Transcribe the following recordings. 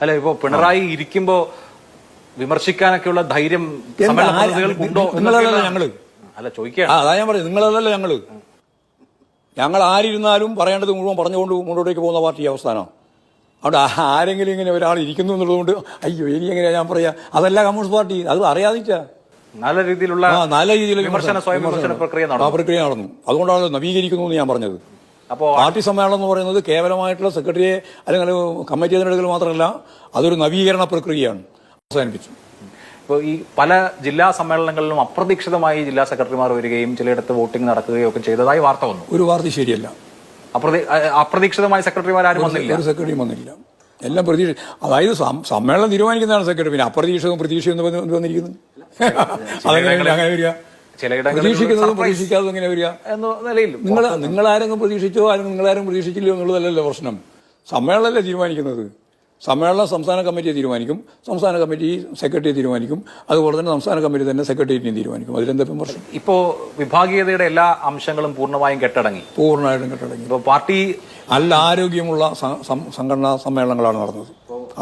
അല്ല, ഇപ്പൊ പിണറായി ഇരിക്കുമ്പോ വിമർശിക്കാനൊക്കെയുള്ള ധൈര്യം ഉണ്ടോ? നിങ്ങളല്ലല്ലോ ഞങ്ങള്. അല്ല, ചോദിക്കുക. അതാ ഞാൻ പറയും, നിങ്ങളല്ലല്ലോ ഞങ്ങള്. ഞങ്ങൾ ആരിരുന്നാലും പറയേണ്ടത് മുഴുവൻ പറഞ്ഞുകൊണ്ട് മുന്നോട്ടേക്ക് പോകുന്ന പാർട്ടി അവസ്ഥാനം. അവിടെ ആരെങ്കിലും ഇങ്ങനെ ഒരാൾ ഇരിക്കുന്നു എന്നുള്ളതുകൊണ്ട് അയ്യോ ഇനി എങ്ങനെയാ ഞാൻ പറയാ, അതല്ല കമ്മ്യൂണിസ്റ്റ് പാർട്ടി. അത് അറിയാതിട്ടാ നല്ല രീതിയിലുള്ള പ്രക്രിയ നടന്നു. അതുകൊണ്ടാണ് നവീകരിക്കുന്നു എന്ന് ഞാൻ പറഞ്ഞത്. അപ്പോൾ പാർട്ടി സമ്മേളനം എന്ന് പറയുന്നത് കേവലമായിട്ടുള്ള സെക്രട്ടറിയെ അല്ലെങ്കിൽ കമ്മിറ്റി തിരഞ്ഞെടുക്കൽ മാത്രമല്ല, അതൊരു നവീകരണ പ്രക്രിയയാണ്. അവസാനിപ്പിച്ചു. ഇപ്പോൾ ഈ പല ജില്ലാ സമ്മേളനങ്ങളിലും അപ്രതീക്ഷിതമായി ജില്ലാ സെക്രട്ടറിമാർ വരികയും ചിലയിടത്ത് വോട്ടിംഗ് നടക്കുകയും ഒക്കെ ചെയ്തതായി വാർത്ത വന്നു. ഒരു വാർത്ത ശരിയല്ല. അപ്രതീക്ഷിതമായ സെക്രട്ടറിമാർ ആരും വന്നില്ല. ഒരു സെക്രട്ടറിയും വന്നില്ല. എല്ലാം പ്രതീക്ഷ. അതായത് സമ്മേളനം തീരുമാനിക്കുന്നതാണ് സെക്രട്ടറി. പിന്നെ അപ്രതീക്ഷിതവും പ്രതീക്ഷയും വന്നിരിക്കുന്നു. അതെങ്ങനെ അങ്ങനെ വരിക? പ്രതീക്ഷിക്കുന്നതും പ്രതീക്ഷിക്കാത്തതും എങ്ങനെ വരിക എന്ന നിലയിൽ നിങ്ങളാരെങ്കിലും പ്രതീക്ഷിച്ചോ ആരെങ്കിലും നിങ്ങളാരും പ്രതീക്ഷിച്ചില്ലയോ എന്നുള്ളതല്ലല്ലോ പ്രശ്നം. സമ്മേളനമല്ലേ തീരുമാനിക്കുന്നത്. സമ്മേളനം സംസ്ഥാന കമ്മിറ്റിയെ തീരുമാനിക്കും, സംസ്ഥാന കമ്മിറ്റി സെക്രട്ടറിയെ തീരുമാനിക്കും, അതുപോലെ തന്നെ സംസ്ഥാന കമ്മിറ്റി തന്നെ സെക്രട്ടേറിയറ്റിനെ തീരുമാനിക്കും. അതിലെന്താ പ്രശ്നം? ഇപ്പോ വിഭാഗീയതയുടെ എല്ലാ അംശങ്ങളും പൂർണ്ണമായും കെട്ടടങ്ങി. ഇപ്പൊ പാർട്ടി നല്ല ആരോഗ്യമുള്ള സംഘടനാ സമ്മേളനങ്ങളാണ് നടന്നത്.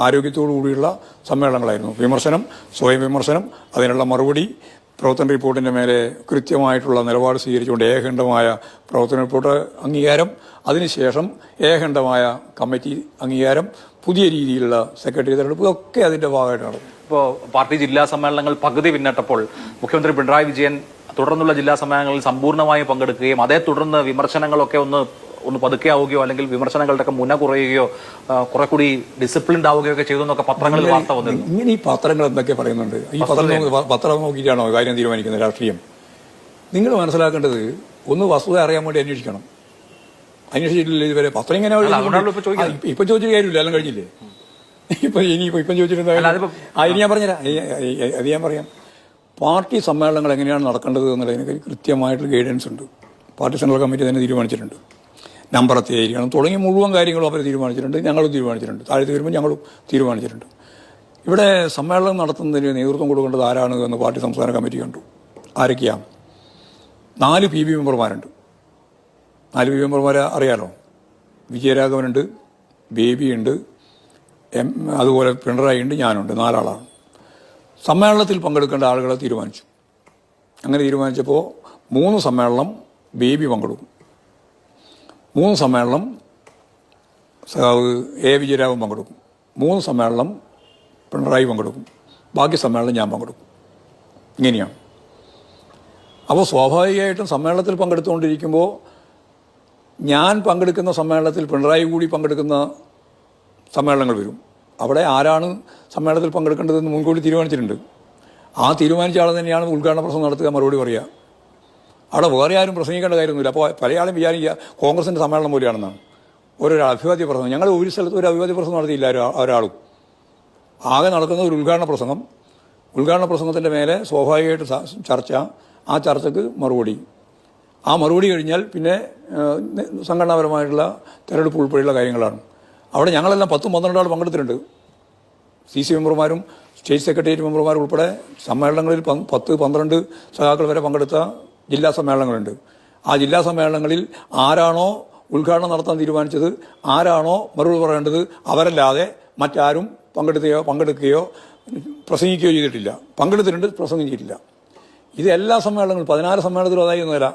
ആരോഗ്യത്തോടു കൂടിയുള്ള സമ്മേളനങ്ങളായിരുന്നു. വിമർശനം, സ്വയം വിമർശനം, അതിനുള്ള മറുപടി, പ്രവർത്തന റിപ്പോർട്ടിന്റെ മേലെ കൃത്യമായിട്ടുള്ള നിലപാട് സ്വീകരിച്ചുകൊണ്ട് ഏകണ്ഠമായ പ്രവർത്തന റിപ്പോർട്ട് അംഗീകാരം, അതിനുശേഷം ഏകണ്ഠമായ കമ്മിറ്റി അംഗീകാരം, പുതിയ രീതിയിലുള്ള സെക്രട്ടറി തെരഞ്ഞെടുപ്പ് ഒക്കെ അതിന്റെ ഭാഗമായിട്ട് നടന്നു. ഇപ്പോൾ പാർട്ടി ജില്ലാ സമ്മേളനങ്ങൾ പകുതി പിന്നിട്ടപ്പോൾ മുഖ്യമന്ത്രി പിണറായി വിജയൻ തുടർന്നുള്ള ജില്ലാ സമ്മേളനങ്ങളിൽ സമ്പൂർണ്ണമായും പങ്കെടുക്കുകയും അതേ തുടർന്ന് വിമർശനങ്ങളൊക്കെ ഒന്ന് പതുക്കെ ആവുകയോ അല്ലെങ്കിൽ വിമർശനങ്ങളുടെ ഒക്കെ മുന കുറയുകയോ കുറെ കൂടി ഡിസിപ്ലിൻഡ് ആവുകയോ ഒക്കെ ചെയ്തു എന്നൊക്കെ പത്രങ്ങളിൽ വാർത്ത വന്നിരുന്നു. ഇങ്ങനെ ഈ പത്രങ്ങൾ എന്തൊക്കെ പറയുന്നുണ്ട്? ഈ പത്രം നോക്കിയിട്ടാണോ കാര്യം തീരുമാനിക്കുന്നത് രാഷ്ട്രീയം? നിങ്ങൾ മനസ്സിലാക്കേണ്ടത്, ഒന്ന് വസ്തുത അറിയാൻ വേണ്ടി അന്വേഷിക്കണം. അന്വേഷിച്ചിട്ടില്ല ഇതുവരെ. പത്രം ഇങ്ങനെ ഇപ്പൊ ചോദിച്ചിട്ട് കാര്യമില്ല, എല്ലാം കഴിഞ്ഞില്ലേ. ഇപ്പം ചോദിച്ചിരുന്ന ഇനി ഞാൻ പറഞ്ഞുതരാം. അത് ഞാൻ പറയാം. പാർട്ടി സമ്മേളനങ്ങൾ എങ്ങനെയാണ് നടക്കേണ്ടത് എന്നുള്ളതിന് കൃത്യമായിട്ടുള്ള ഗൈഡൻസ് ഉണ്ട്. പാർട്ടി സെൻട്രൽ കമ്മിറ്റി തന്നെ തീരുമാനിച്ചിട്ടുണ്ട്. നമ്പർ എത്തിയിരിക്കണം തുടങ്ങി മുഴുവൻ കാര്യങ്ങളും അവർ തീരുമാനിച്ചിട്ടുണ്ട്. ഞങ്ങളും തീരുമാനിച്ചിട്ടുണ്ട്. താഴത്ത് വരുമ്പോൾ ഞങ്ങളും തീരുമാനിച്ചിട്ടുണ്ട്. ഇവിടെ സമ്മേളനം നടത്തുന്നതിന് നേതൃത്വം കൊടുക്കേണ്ടത് ആരാണ് എന്ന് പാർട്ടി സംസ്ഥാന കമ്മിറ്റി കണ്ടു. ആരൊക്കെയാണ്? 4 PB മെമ്പർമാരുണ്ട്. 4 PB മെമ്പർമാരെ അറിയാലോ. വിജയരാഘവനുണ്ട്, ബേബിയുണ്ട്, അതുപോലെ പിണറായി ഉണ്ട്, ഞാനുണ്ട്. 4 ആളാണ്. സമ്മേളനത്തിൽ പങ്കെടുക്കേണ്ട ആളുകളെ തീരുമാനിച്ചു. അങ്ങനെ തീരുമാനിച്ചപ്പോൾ 3 സമ്മേളനം ബേബി പങ്കെടുക്കും, 3 സമ്മേളനം വിജയരാഘവൻ പങ്കെടുക്കും, 3 സമ്മേളനം പിണറായി പങ്കെടുക്കും, ബാക്കി സമ്മേളനം ഞാൻ പങ്കെടുക്കും. ഇങ്ങനെയാണ്. അപ്പോൾ സ്വാഭാവികമായിട്ടും സമ്മേളനത്തിൽ പങ്കെടുത്തുകൊണ്ടിരിക്കുമ്പോൾ ഞാൻ പങ്കെടുക്കുന്ന സമ്മേളനത്തിൽ പിണറായി കൂടി പങ്കെടുക്കുന്ന സമ്മേളനങ്ങൾ വരും. അവിടെ ആരാണ് സമ്മേളനത്തിൽ പങ്കെടുക്കേണ്ടതെന്ന് മുൻകൂട്ടി തീരുമാനിച്ചിട്ടുണ്ട്. ആ തീരുമാനിച്ച ആൾ തന്നെയാണ് ഉദ്ഘാടന പ്രസംഗം നടത്തുക, മറുപടി പറയുക. അവിടെ വേറെ ആരും പ്രസംഗിക്കേണ്ട കാര്യമൊന്നുമില്ല. അപ്പോൾ പല ആളും വിചാരിക്കുക കോൺഗ്രസിൻ്റെ സമ്മേളനം പോലെയാണെന്നാണ്. ഓരോ അഭിവാദ്യ പ്രസംഗം. ഞങ്ങൾ ഒരു സ്ഥലത്ത് ഒരു അഭിവാദ്യ പ്രസംഗം നടത്തിയില്ല ഒരാളും. ആകെ നടക്കുന്ന ഒരു ഉദ്ഘാടന പ്രസംഗം. ഉദ്ഘാടന പ്രസംഗത്തിൻ്റെ മേലെ സ്വാഭാവികമായിട്ട് ചർച്ച, ആ ചർച്ചയ്ക്ക് മറുപടി. ആ മറുപടി കഴിഞ്ഞാൽ പിന്നെ സംഘടനാപരമായിട്ടുള്ള തെരഞ്ഞെടുപ്പ് ഉൾപ്പെടെയുള്ള കാര്യങ്ങളാണ്. അവിടെ ഞങ്ങളെല്ലാം 10-12 ആൾ പങ്കെടുത്തിട്ടുണ്ട്. CC മെമ്പർമാരും സ്റ്റേറ്റ് സെക്രട്ടേറിയറ്റ് മെമ്പർമാരും ഉൾപ്പെടെ സമ്മേളനങ്ങളിൽ 10-12 സഖാക്കൾ വരെ പങ്കെടുത്ത ജില്ലാ സമ്മേളനങ്ങളുണ്ട്. ആ ജില്ലാ സമ്മേളനങ്ങളിൽ ആരാണോ ഉദ്ഘാടനം നടത്താൻ തീരുമാനിച്ചത്, ആരാണോ മറുപടി പറയേണ്ടത്, അവരല്ലാതെ മറ്റാരും പങ്കെടുക്കുകയോ പ്രസംഗിക്കുകയോ ചെയ്തിട്ടില്ല. പങ്കെടുത്തിട്ടുണ്ട്, പ്രസംഗിച്ചിട്ടില്ല. ഇത് എല്ലാ സമ്മേളനങ്ങളും 16 സമ്മേളനത്തിലും അതായി ഒന്നുമല്ല.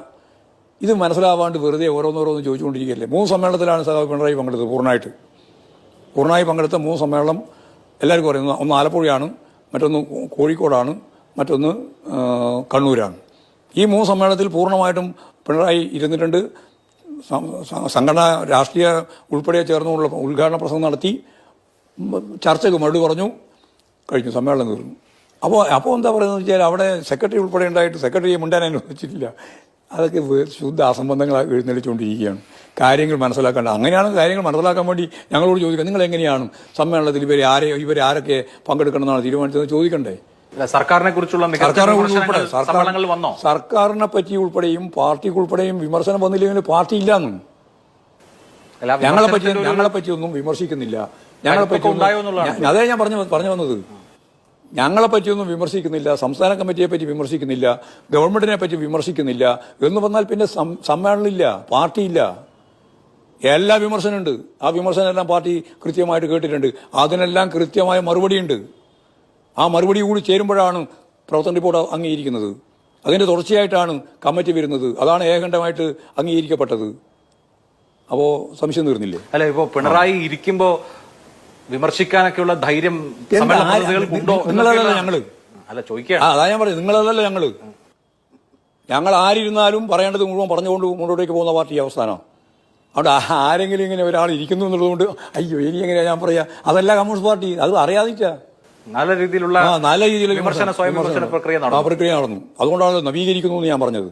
ഇത് മനസ്സിലാവാണ്ട് വെറുതെ ഓരോന്നോരോന്ന് ചോദിച്ചുകൊണ്ടിരിക്കുകയല്ലേ. 3 സമ്മേളനത്തിലാണ് സഖാവ് പിണറായി പങ്കെടുത്തത്. പൂർണ്ണമായി പങ്കെടുത്ത 3 സമ്മേളനം എല്ലാവർക്കും പറയുന്നു. ഒന്ന് ആലപ്പുഴയാണ്, മറ്റൊന്ന് കോഴിക്കോടാണ്, മറ്റൊന്ന് കണ്ണൂരാണ്. ഈ 3 സമ്മേളനത്തിൽ പൂർണ്ണമായിട്ടും പിണറായി ഇരുന്നിട്ടുണ്ട്. സംഘടന രാഷ്ട്രീയ ഉൾപ്പെടെ ചേർന്നുള്ള ഉദ്ഘാടന പ്രസംഗം നടത്തി, ചർച്ചയ്ക്ക് മറുപടി പറഞ്ഞു, കഴിഞ്ഞു, സമ്മേളനം തീർന്നു. അപ്പോൾ എന്താ പറയുന്നത് വെച്ചാൽ അവിടെ സെക്രട്ടറി ഉൾപ്പെടെ ഉണ്ടായിട്ട് സെക്രട്ടറിയെ മുണ്ടാൻ അനുവദിച്ചിട്ടില്ല. അതൊക്കെ ശുദ്ധ അസംബന്ധങ്ങൾ എഴുന്നള്ളിച്ചുകൊണ്ടിരിക്കുകയാണ്. കാര്യങ്ങൾ മനസ്സിലാക്കേണ്ട. അങ്ങനെയാണ് കാര്യങ്ങൾ മനസ്സിലാക്കാൻ വേണ്ടി ഞങ്ങളോട് ചോദിക്കുക, നിങ്ങൾ എങ്ങനെയാണ് സമ്മേളനത്തിൽ ഇവരാരൊക്കെ പങ്കെടുക്കണമെന്നാണ് തീരുമാനിച്ചത് ചോദിക്കണ്ടേ? സർക്കാരിനെ കുറിച്ചുള്ള സർക്കാരിനെ പറ്റി ഉൾപ്പെടെയും പാർട്ടിക്ക് ഉൾപ്പെടെയും വിമർശനം വന്നില്ലെങ്കിൽ പാർട്ടി ഇല്ലാന്നും. ഞങ്ങളെ പറ്റിയൊന്നും വിമർശിക്കുന്നില്ല. അതേ ഞാൻ പറഞ്ഞു വന്നത്. ഞങ്ങളെ പറ്റിയൊന്നും വിമർശിക്കുന്നില്ല, സംസ്ഥാന കമ്മിറ്റിയെ പറ്റി വിമർശിക്കുന്നില്ല, ഗവൺമെന്റിനെ പറ്റി വിമർശിക്കുന്നില്ല എന്ന് പറഞ്ഞാൽ പിന്നെ സമ്മേളനമില്ല, പാർട്ടിയില്ല. എല്ലാ വിമർശനമുണ്ട്. ആ വിമർശനം എല്ലാം പാർട്ടി കൃത്യമായിട്ട് കേട്ടിട്ടുണ്ട്. അതിനെല്ലാം കൃത്യമായ മറുപടിയുണ്ട്. ആ മറുപടി കൂടി ചേരുമ്പോഴാണ് പ്രവർത്തന റിപ്പോർട്ട് അംഗീകരിക്കുന്നത്. അതിന്റെ തുടർച്ചയായിട്ടാണ് കമ്മിറ്റി വരുന്നത്. അതാണ് ഏകണ്ഠമായിട്ട് അംഗീകരിക്കപ്പെട്ടത്. അപ്പോ സംശയം തീർന്നില്ലേ? അല്ല, ഇപ്പോ പിണറായി ഇരിക്കുമ്പോ വിമർശിക്കാനൊക്കെയുള്ള ധൈര്യം സമ്മേളന പ്രതിനിധികൾക്കുണ്ടോ? നിങ്ങളല്ലല്ലോ ഞങ്ങള്. അല്ല, ചോദിക്കുക. അതാ ഞാൻ പറയും, നിങ്ങളല്ലല്ലോ ഞങ്ങള്. ഞങ്ങൾ ആരിരുന്നാലും പറയേണ്ടത് മുഴുവൻ പറഞ്ഞുകൊണ്ട് മുന്നോട്ടേക്ക് പോകുന്ന പാർട്ടി അവസ്ഥാനം. അവിടെ ആരെങ്കിലും ഇങ്ങനെ ഒരാൾ ഇരിക്കുന്നു എന്നുള്ളതുകൊണ്ട് അയ്യോ ഇനി എങ്ങനെയാ ഞാൻ പറയാ? അതല്ല കമ്മ്യൂണിസ്റ്റ് പാർട്ടി. അത് അറിയാതിച്ചാ നല്ല രീതിയിലുള്ള സ്വയം വിമർശന പ്രക്രിയ നടന്നു. അതുകൊണ്ടാണ് നവീകരിക്കുന്നു എന്ന് ഞാൻ പറഞ്ഞത്.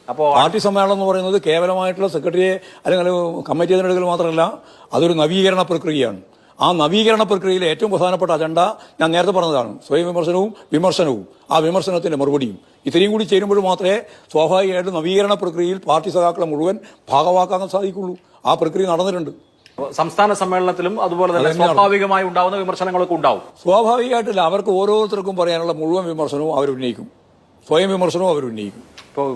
അപ്പോൾ പാർട്ടി സമ്മേളനം എന്ന് പറയുന്നത് കേവലമായിട്ടുള്ള സെക്രട്ടറിയെ അല്ലെങ്കിൽ കമ്മിറ്റി തിരഞ്ഞെടുക്കൽ മാത്രമല്ല, അതൊരു നവീകരണ പ്രക്രിയയാണ്. ആ നവീകരണ പ്രക്രിയയിലെ ഏറ്റവും പ്രധാനപ്പെട്ട അജണ്ട ഞാൻ നേരത്തെ പറഞ്ഞതാണ്. സ്വയം വിമർശനവും ആ വിമർശനത്തിന്റെ മറുപടിയും ഇത്രയും കൂടി ചേരുമ്പോൾ മാത്രമേ സ്വാഭാവികമായിട്ടും നവീകരണ പ്രക്രിയയിൽ പാർട്ടി സഖാക്കളെ മുഴുവൻ ഭാഗവാക്കാൻ സാധിക്കുള്ളൂ. ആ പ്രക്രിയ നടന്നിട്ടുണ്ട്. സംസ്ഥാന സമ്മേളനത്തിലും അതുപോലെ തന്നെ സ്വാഭാവികമായി ഉണ്ടാവുന്ന വിമർശനങ്ങളൊക്കെ ഉണ്ടാവും. സ്വാഭാവികമായിട്ടില്ല. അവർക്ക് ഓരോരുത്തർക്കും പറയാനുള്ള മുഴുവൻ വിമർശനവും അവരുന്നയിക്കും. സ്വയം വിമർശനവും അവരുന്നയിക്കും. ഇപ്പോൾ